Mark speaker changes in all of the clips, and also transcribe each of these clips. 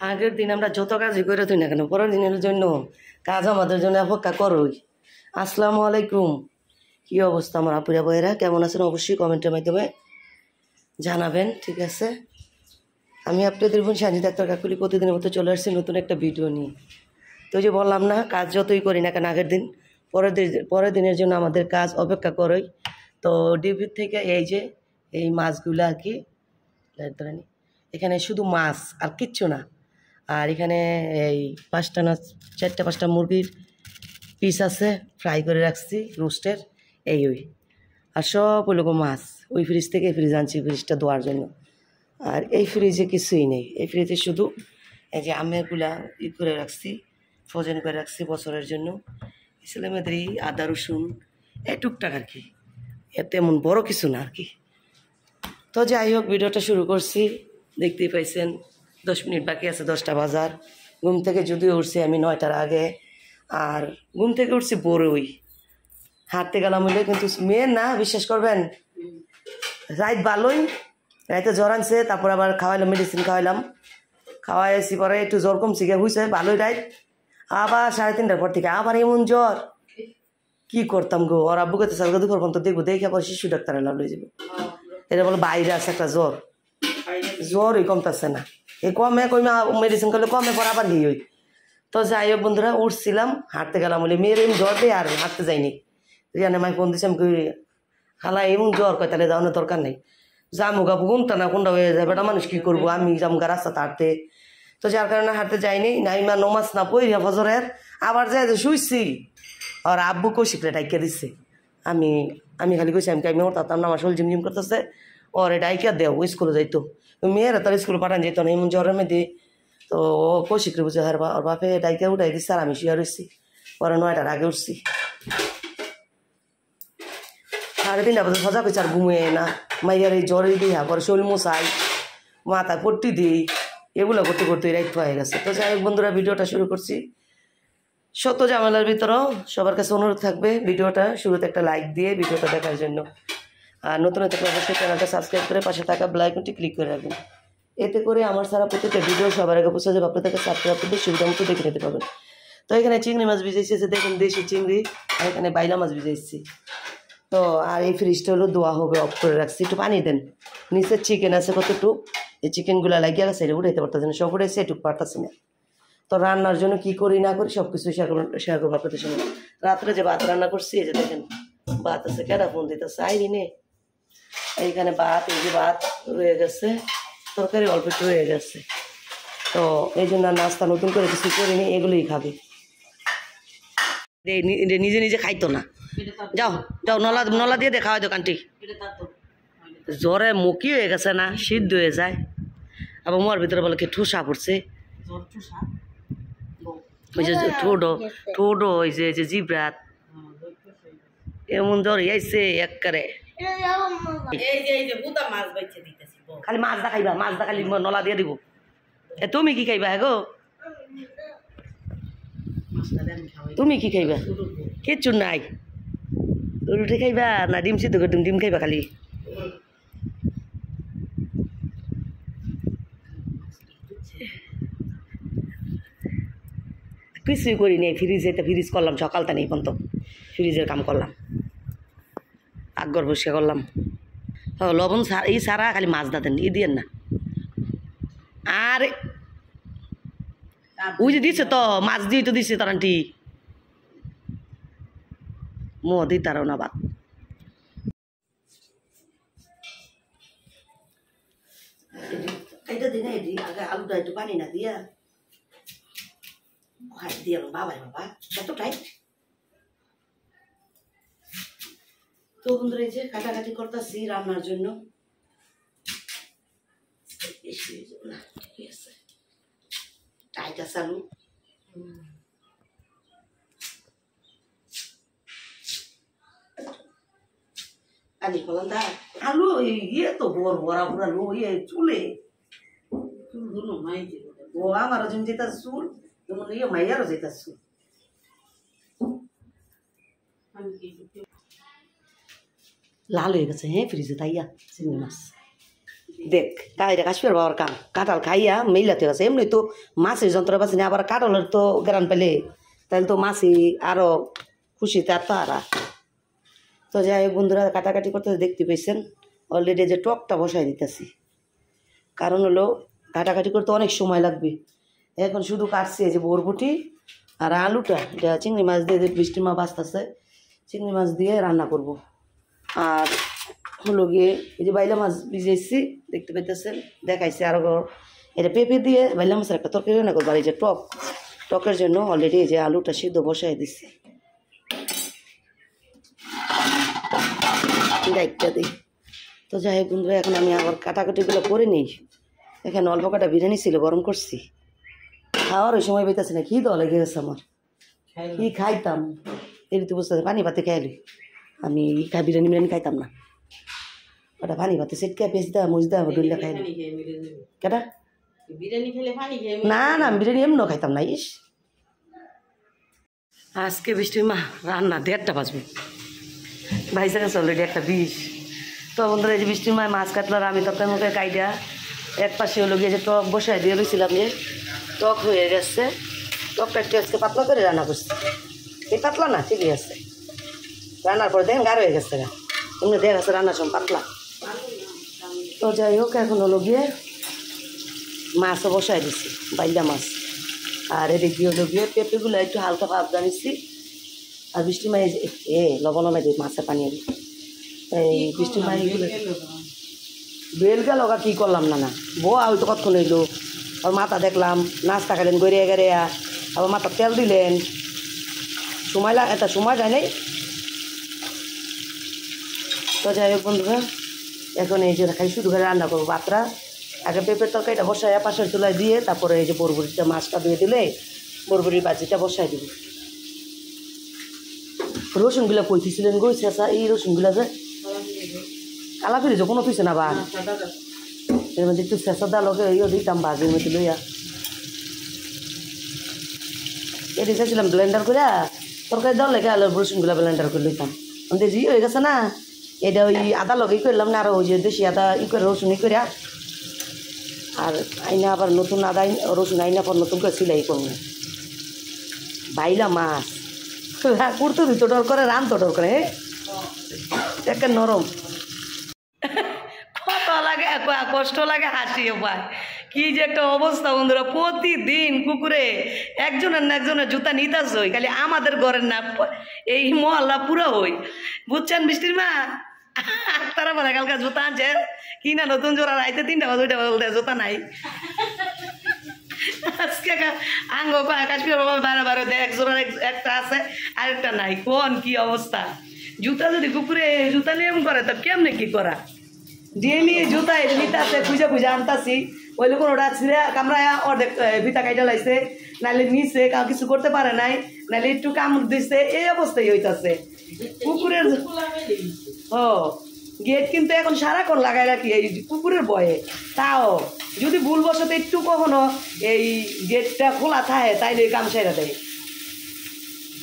Speaker 1: আগের দিন আমরা যত কাজই করে তুই না কেন পরের দিনের জন্য কাজ আমাদের জন্য অপেক্ষা করোই। আসসালামু আলাইকুম। কী অবস্থা আমার আপুরা ভাইয়েরা, কেমন আছেন? অবশ্যই কমেন্টের মাধ্যমে জানাবেন, ঠিক আছে? আমি আপনাদের বোন শান্তি ডাক্তার কাকুলি প্রতিদিনের মতো চলে আসছি নতুন একটা ভিডিও নিয়ে। তো যে বললাম না, কাজ যতই করি না কেন আগের দিন পরের দিনের জন্য আমাদের কাজ অপেক্ষা করোই। তো ডিবির থেকে এই যে এই মাছগুলো আর কি ধরেনি, এখানে শুধু মাছ আর কিচ্ছু না। আর এখানে এই 4-5টা মুরগির পিস আছে, ফ্রাই করে রাখছি রোস্টের, এই আর সব ওই লোক মাছ ওই ফ্রিজ থেকে এই ফ্রিজ আনছি ফ্রিজটা ধোয়ার জন্য। আর এই ফ্রিজে কিছুই নেই, এই ফ্রিজে শুধু এই যে আমেরগুলা করে রাখছি, ফ্রোজেন করে রাখছি বছরের জন্য। ছেলেমেয়েদের এই আদা রসুন এই টুকটাক আর কি, তেমন বড় কিছু না আর কি। তো যাই হোক, ভিডিওটা শুরু করছি, দেখতেই পাইছেন 10 মিনিট বাকি আছে 10টা বাজার। ঘুম থেকে যদিও উঠছি আমি 9টার আগে, আর ঘুম থেকে উঠছি বড়ই হাঁটতে গেলাম হইলে, কিন্তু মেয়ে না, বিশ্বাস করবেন রাত ভালোই, রাতে জ্বর আনছে, তারপর আবার খাওয়াইলাম, মেডিসিন খাওয়াই আসি, পরে একটু জ্বর কমছে গিয়ে হয়েছে ভালোই রাত। আবার 3:30টার পর থেকে আবার এমন জ্বর, কি করতাম গো। ওর আব্বুকে তো সালকে দুপুর পর্যন্ত দেখবো, দেখে আবার শিশু ডাক্তারে লাভ লয়ে যাবো। এটা বলো বাইরে আছে একটা জ্বরই কমতেছে না, এই কমে মেডিসিন করলে কমে পর আবার হই। তো যাই হোক বন্ধুরা, উঠছিলাম হাঁটতে গেলাম বলে মেয়ের এমন জ্বর দেয় আর হাঁটতে যাইনি। রিয়ানে মাই ফোন দিচ্ছে, আমি খালা এমন জ্বর কয় তাহলে যাওয়ানোর দরকার নেই, জামুগা কোনটা না কোনটা হয়ে যায়, বেটা মানুষ কী করবো, আমি জামুগা রাস্তাতে হাঁটতে। তো যার কারণে হাঁটতে যাইনি, নাইমা নমাজ না পড়িয়া ফজরের আবার যাই যে শুইছি। আর আব্বু কৌশিকরে ডাইকা দিচ্ছে, আমি খালি কইছি আমি ওর তার নাম আসল ঝিমঝিম করতেছে, ওরে ডাইকা দেও স্কুলে যাইতো, মেয়েরা তার স্কুলে পাঠান যেত না এমন জ্বরের মধ্যে। তো ও কৌশিকরে বুঝে হার ওর বাপে ডাইকা উঠাই দিচ্ছে, আর আমি শুয়ে রয়েছি। পরে 9টার আগে উঠছি, 3:30 বাজে সজা পেয়েছি, আর ঘুমিয়ে না মাইয়ার এই জ্বরে দিই, পরে শরীর মশাই মাথায় পট্টি দিই, এগুলো করতে করতে রাইত হয়ে গেছে। তো যাই হোক বন্ধুরা, ভিডিওটা শুরু করছি। শত ঝামেলার ভিতরেও সবার কাছে অনুরোধ থাকবে ভিডিওটা শুরুতে একটা লাইক দিয়ে ভিডিওটা দেখার জন্য, আর নতুন থাকলে অবশ্যই চ্যানেলটা সাবস্ক্রাইব করে পাশে থাকা বেল আইকনটি ক্লিক করে রাখবেন। এতে করে আমার সারা প্রত্যেকটা ভিডিও সবার আগে পৌঁছে যাবে, আপনাদেরকে সাবস্ক্রাইব করতে সুবিধা মতো দেখে নিতে পারবেন। তো এখানে চিংড়ি মাছ ভিজাইছি, দেখুন দেশি চিংড়ি, আর এখানে বাইলা মাছ ভিজাইছি। তো আর এই ফ্রিজটা হলো ধোয়া হবে, অফ করে রাখছি, একটু পানি দেন। নিচে চিকেন আছে কতটুক, এই চিকেনগুলো লাগিয়ে গেছে, এটা উঠাইতে পারতেছে না, সব উঠেছে এটুকু পারতেছি না। তো রান্নার জন্য কি করি না করি সব কিছু শেয়ার করবো আপনাদের সঙ্গে। রাত্রে যে ভাত রান্না করছি, এই যে দেখেন ভাত আছে, কেডা ফোন দিতেছে আইনি নে, এইখানে ভাত, এই যে ভাত রয়ে গেছে, তরকারি অল্প একটু রয়ে গেছে। তো এই জন্য নাস্তা নতুন করে কিছু করিনি, এগুলোই খাবে, নিজে নিজে খাইতো না। যাও যাও নলা দিয়ে দেখা হয় দোকানটি, জ্বরে মুখি হয়ে গেছে না, সিদ্ধ হয়ে যায়, আবার মোর ভিতরে বলে কি ঠোসা পড়ছে, ওই যে ঠোঁটো হয়েছে, যে জিব্রাত এমন জ্বর আইছে একবারে। খালি মাছ দা খাইবা, মাছ দা খালি নলা দিয়ে দিব। তুমি কি খাইবা গো? তুমি কি খাইবা? কিচ্ছু নাই, রুটি খাইবা না ডিম সিদ্ধ করে ডিম খাইবা খালি? কিছুই করিনি, ফ্রিজ করলাম সকালটা নেই পর্যন্ত, ফ্রিজের কাম করলাম, আগর বসে করলাম। লবণ এই সারা খালি মাছ দা দেন, ই দিয়েন না। আর ওই যে দিছে তো মাছ দিয়ে তো দিছে তার আন্টি, মো দিই তারও না বাদ। আলুটা একটু পানি না দিয়া দিয়ে বাবা এত টাইট। তো বন্ধুরা এই যে কাটাকাটি করতেছি রান্নার জন্য, ঠিক আছে টাইট আছে আলু। আনি বলেন দা আলু ইয়ে তো বড়া পুরা লো ইয়ে চুলে ও আমারও যেমন যেতার চুল তেমন ইয়ে মাইয়ারও যেতার চুল। লাল হয়ে গেছে, হ্যাঁ ফ্রিজে তাইয়া চিংড়ি মাছ দেখ কাইটা কাশ্মীর বাবার কাম কাঁঠাল খাইয়া মেইলাতে আছে এমনি তো মাছের যন্ত্রপাতি না আবার কাঁঠালের তো গ্রান পেলে তাহলে তো মাছি আরও খুশিতে আর তারা তো যাই হোক বন্ধুরা কাটাকাটি করতে দেখতে পেয়েছেন অলরেডি যে টকটা বসাই দিতেছি কারণ হলো কাটাকাটি করতে অনেক সময় লাগবে এখন শুধু কাটছি এই যে বরবটি আর আলুটা এটা চিংড়ি মাছ দিয়ে বৃষ্টির মা বাঁচতেছে চিংড়ি মাছ দিয়ে রান্না করব আর হলো গিয়ে এই যে বাইলা মাছ ভিজেছি দেখতে পাইতেছেন দেখাইছি আরও এটা পেঁপে দিয়ে বাইলা মাছের একটা তরকারি রান্না করবো আর এই যে টকের জন্য অলরেডি এই যে আলুটা সিদ্ধ বসাই দিচ্ছি ডাইটটা দিই তো যাই হোক বন্ধুরা এখন আমি আবার কাটাকাটিগুলো করে নিই এখানে অল্প কাটা বিরিয়ানি ছিল গরম করছি খাওয়ার ওই সময় পেতেছে না কি দল লেগে গেছে আমার কি খাইতাম এই তো বুঝতে পানি ভাতে খাইলি আমি বিরিয়ানি খাইতাম না ওটা পানি ভাতে সেটকে পেঁচদা মুজদা ডুল্লা খাইলি কেটা না না আমি বিরিয়ানি এমন খাইতাম না ইস আজকে বৃষ্টির মা রান্না 1:30 বাজবে ভাইসা গেছে অলরেডি 1:20 তো বন্ধুরা এই যে বৃষ্টির মায় মাছ কাটলার আমি তরকারি মুখে কাইডা এক পাশে হলো গিয়ে যে টক বসাই দিয়ে রয়েছিলাম যে টক হয়ে গেছে টকটা একটু আজকে পাতলা করে রান্না করছি এই পাতলা না ঠিকই আছে রান্নার পরে দেখেন গাঢ় হয়ে গেছে এমনি দেখা গেছে রান্নার সময় পাতলা তো যাই হোক এখন হলো গিয়ে মাছও বসাই দিছি বাইলা মাছ আর এদিকে হলো গিয়ে পেঁপেগুলো একটু হালকা ভাব জানিছি আর বৃষ্টি মাই লবণ দিয়ে মাছের পানি এই বৃষ্টি মাই বেলগা লগা কী করলাম না না বউ হয়তো কতক্ষণ এলো আর মাথা দেখলাম নাস্তা খাইলেন গড়িয়া গড়িয়া আবার মাথা তেল দিলেন সময় এটা সময় যায় নাই তো যাই হোক বন্ধুরা এখন এই যে খাই শুধু করে রান্না করবো ভাতরা আগে পেঁপের তরকারিটা বসাই পাশের চুলায় দিয়ে তারপরে এই যে বরবটিটা মাছটা দিয়ে দিলে বরবটির বাজিটা বসাই দিব রসুনগুলা কইতেছিলেন গো চেঁচা এই রসুনগুলা যে কালা ফিরে যখন পিছে না বা এর মধ্যে একটু চেঁচা ডালকে ইয়ে দিতাম বাজির মধ্যে লইয়া এটি চাইছিলাম ব্লেন্ডার করে তরকারি দল লেগে আলো রসুনগুলা ব্লেন্ডার করে লইতাম আমাদের জি হয়ে গেছে না এটা ওই আদা লগেই করলাম না আরো ওই যে দেশি আদা করে রসুন করে আর আইনা আবার নতুন আদা রসুন আইনা পর নতুন করে সিলাই করবো বাইলা মাছ কুর্তো দিত ডর করে রান তো ডর করে একটা নরম কত লাগে কষ্ট লাগে হাসিও পায় কি যে একটা অবস্থা বন্ধুরা প্রতিদিন কুকুরে একজনের না একজনের জুতা নিতাস হই খালি আমাদের ঘরের না এই মহল্লা পুরো হই বুঝছেন বৃষ্টির মা তারা বলে কালকে জুতা আনছে কি না নতুন জোড়া রাইতে 3টা বা 2টা বলতে জুতা নাই আজকে আঙ্গ কাশ্মীর বাবা বারো বারো এক জোড়ার একটা আছে আরেকটা নাই কোন কি অবস্থা জুতা যদি কুকুরে জুতা নিয়ে এমন করে তো কেমনে কি করা ডেলি জুতা এটা নিতে আসে খুঁজে খুঁজে আনতাছি ওই লোক ওটা ছিঁড়ে কামড়ায় অর্ধেক ভিতা কাইটা লাইছে নাহলে নিচে কাউ কিছু করতে পারে নাই নাহলে একটু কামড় দিচ্ছে এই অবস্থায় হইতাছে কুকুরের ও গেট কিন্তু এখন সারাক্ষণ লাগাই রাখি এই কুকুরের ভয়ে তাও যদি ভুলবশত একটু কখনো এই গেটটা খোলা থাকে তাইলে কাম সেরা দেয়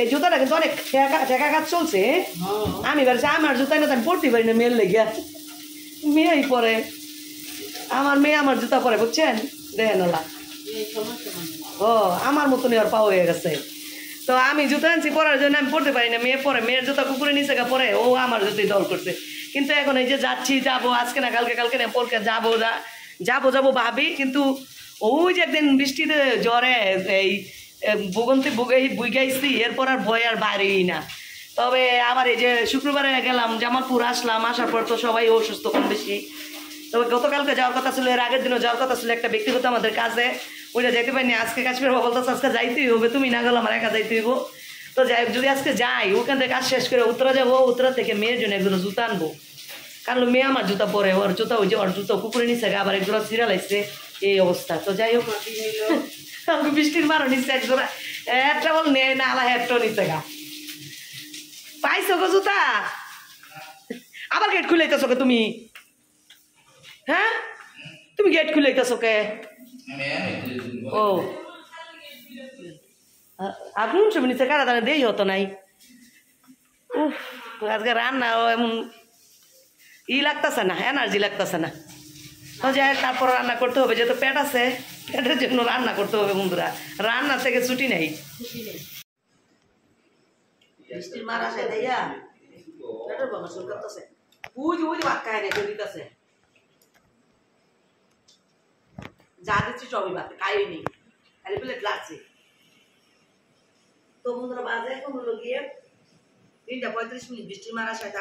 Speaker 1: এই জুতাটা কিন্তু অনেক ঠেকা কাজ চলছে আমি বলছি আমার জুতা না আমি পড়তে পারি না মেয়ের লেগে মেয়েই পরে আমার মেয়ে আমার জুতা পরে বুঝছেন দেখেন ওলা ও আমার মতনই ওর পা হয়ে গেছে তো আমি জুতা আনছি পরার জন্য আমি পড়তে পারি না মেয়ে পরে মেয়ের জুতা কুকুরে নিচে গা পরে ও আমার জুতোই দল করছে কিন্তু এখন এই যে যাচ্ছি যাবো আজকে না কালকে না পরকে যাবো ভাবি কিন্তু ওই যে একদিন বৃষ্টিতে জ্বরে এই ভোগন্তি বুগাইছি এরপর আর ভয় আর বাইরেই না তবে আবার এই যে শুক্রবারে গেলাম জামালপুর আসলাম আসার পর তো সবাই অসুস্থ কম বেশি তবে গতকালকে যাওয়ার কথা ছিল এর আগের দিনও যাওয়ার কথা ছিল একটা ব্যক্তিগত আমাদের কাজে ওইটা যেতে পারিনি আজকে কাশ্মীর বাবা বলতো আজকে যাইতেই হবে তুমি না গেলে আমার একা যাইতে হইব তো যাই যদি আজকে যাই ওখান থেকে কাজ শেষ করে উত্তরা যাবো উত্তরা থেকে মেয়ের জন্য একজোড়া জুতা আনবো কারণ মেয়ে আমার জুতা পরে ওর জুতা ওই যে ওর জুতো কুকুরে নিচে আবার একজোড়া সিরিয়াল আসছে এই অবস্থা তো যাই হোক বৃষ্টির মারো নিচ্ছে একজোড়া একটা বল নেয় না আলা একটা নিচে গা পাইছো গো জুতা আবার গেট খুলেইতেছো কে তুমি হ্যাঁ তুমি গেট খুলেইতেছো কে ও আপনি শুনছি নিচে কারা দাঁড়া দেই হতো নাই উফ আজকে রান্না এমন ই লাগতেছে না এনার্জি লাগতেছে না তো যাই তারপর রান্না করতে হবে, যেহেতু পেট আছে পেটের জন্য রান্না করতে হবে বন্ধুরা, রান্না থেকে ছুটি নেই। বৃষ্টির মার আসে তাইয়া পেটের প্রমোশন করতেছে, ওই যে ভাত খায় না কেউ দিতেছে, যা দিচ্ছি সবই ভাত খাইই নেই, খালি প্লেট লাগছে। তো বন্ধুরা বাজে এখন হলো গিয়ে 3:35। বৃষ্টির মার আসায়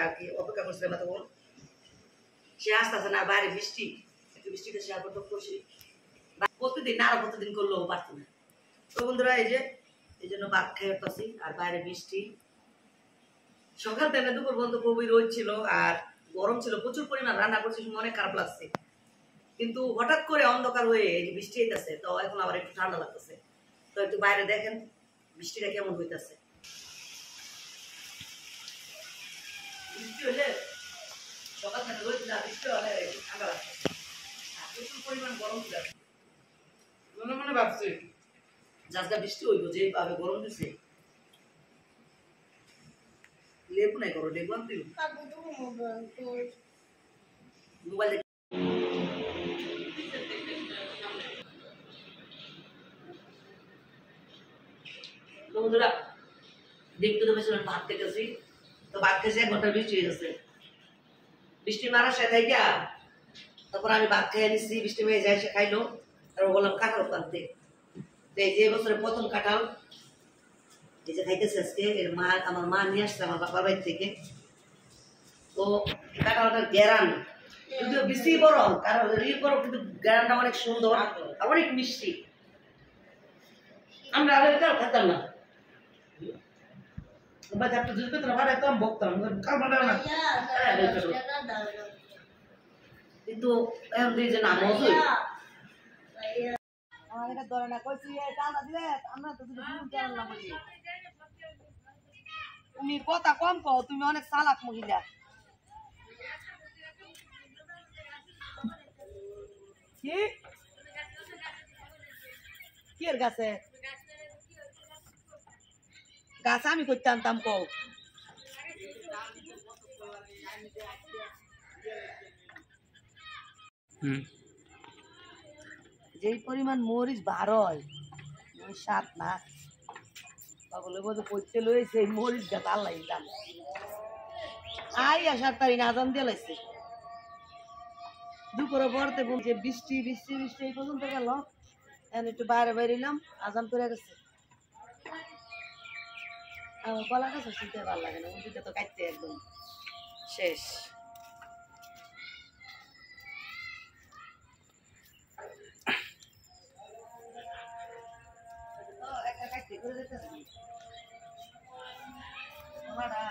Speaker 1: আর কি অপেক্ষা করছিলাম তখন, সে আসতেছে না, বাইরে বৃষ্টি, একটু বৃষ্টিতে সে আবার করছি প্রতিদিন না, আরো প্রতিদিন করলেও পারতো না। তো বন্ধুরা এই জন্য ভাত খেয়ে পাচ্ছি, আর বাইরে বৃষ্টি সকাল থেকে দুপুর পর্যন্ত খুবই রোদ ছিল আর গরম ছিল, প্রচুর পরিমাণ রান্না করছি, অনেক খারাপ লাগছে। কিন্তু হঠাৎ করে অন্ধকার হয়ে এই যে বৃষ্টি হইতেছে, তো এখন আবার একটু ঠান্ডা লাগতেছে। তো একটু বাইরে দেখেন বৃষ্টিটা কেমন হইতেছে। বৃষ্টি হলে সকাল থেকে রোদ না, বৃষ্টি হলে একটু ঠান্ডা লাগছে, প্রচুর পরিমাণ গরম ছিল। মনে মনে ভাবছি আজকে বৃষ্টি হইব, যেভাবে গরম দিচ্ছে। লেবু নাই করো, লেবু আনতে মোবাইল বন্ধুরা দেখতে তো বেশি ভাত খেতেছি, তো ভাত খেয়েছি 1 ঘন্টা বৃষ্টি হয়ে গেছে। বৃষ্টি মারার সাথে গিয়া তারপর আমি ভাত খেয়ে নিচ্ছি, বৃষ্টি মেয়ে যায় সে খাইলো, তারপর বললাম কাঁঠাল পানতে। এই যে বছরের প্রথম কাঁঠাল এই যে খাইতেছে আজকে, এর মা আমার মা নিয়ে আসছে আমার বাবার বাড়ি থেকে। তো কাঁঠালটার গ্যারান যদিও বেশি বড়, কারণ বড় কিন্তু গ্যারানটা অনেক সুন্দর আর অনেক মিষ্টি। আমরা আগে খেতাম না, কিন্তু এখন দিয়ে যে নাম তুমি কথা কম কও, তুমি অনেক চালাক মহিলা। কি এর গাছে গাছ আমি করতে আনতাম কও, যে পরিমাণ মরিচ বার হয় সাত না বলে বোধ করতে লইছে, এই মরিচ গাছ আল্লাহ জান। আই আসার তারি না আজান দিয়ে লাইছে, দুপুরে পড়তে বলছে বৃষ্টি বৃষ্টি বৃষ্টি এই পর্যন্ত গেল, একটু বাইরে বেরিলাম আজান করে গেছে। আমার গলা কাছে শুনতে ভালো লাগে না, মুরগিটা তো কাটতে একদম শেষ।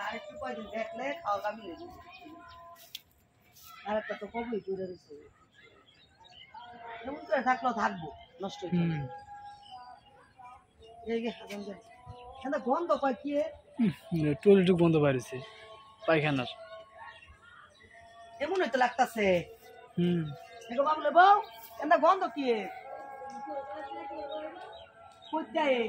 Speaker 1: আরেকটু কয়দিন দেখলে খাওয়া কামি আর একটা তো কমই দূরে রয়েছে, এমন করে থাকলেও থাকবো নষ্ট গন্ধ পাই কি
Speaker 2: টয়লেট বন্ধ বাইরেছে পায়খানার,
Speaker 1: এমন হইতে লাগতাছে। বাবুলে বউ এটা গন্ধ কি কোথায়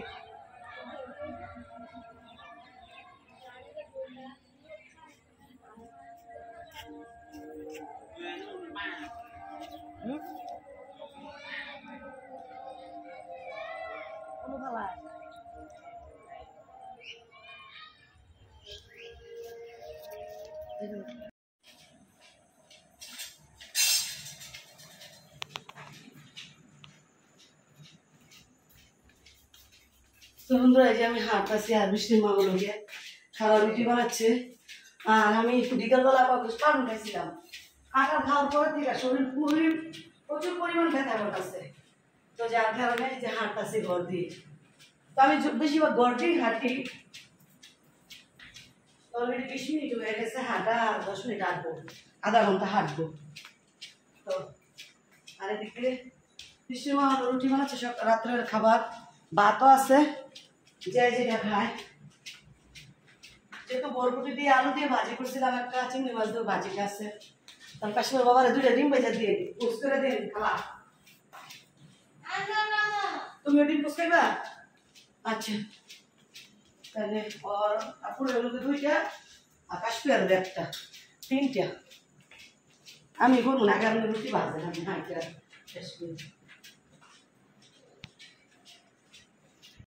Speaker 1: তো বন্ধুরা এই যে আমি হাঁটতেছি আর বৃষ্টির মা হলো গিয়ে খাওয়া রুটি বানাচ্ছে, আর আমি বিকালবেলা পান খাইছিলাম। কাঁঠাল খাওয়ার পরে থেকে শরীর প্রচুর পরিমাণ ব্যথা করতেছে, তো যার কারণে যে হাঁটতেছি ঘর দিয়ে। তো আমি বেশিরভাগ ঘর দিয়েই হাঁটি, অলরেডি 20 মিনিট হয়ে গেছে হাঁটা, আর 10 মিনিট হাঁটবো, আধা ঘন্টা হাঁটবো। তো আর এদিকে বৃষ্টির মা রুটি বানাচ্ছে, সব রাত্রের খাবার, ভাতও আছে, যে যেটা খায়। যেহেতু বরবটি দিয়ে আলু দিয়ে ভাজি করছিলাম, একটা চিংড়ি মাছ দিয়ে ভাজিটা আছে, তার কাশ্মীর বাবারে 2টা ডিম ভেজা দিয়ে পোস্ট করে দিন খালা। তুমি ডিম পোস্ট খাইবা? আচ্ছা তাহলে ওর আপুরের মধ্যে 2টা আর কাশ্মীরের একটা 3টা। আমি করবো না, কারণ রুটি ভাজে না, আমি হাঁটতে শেষ করি।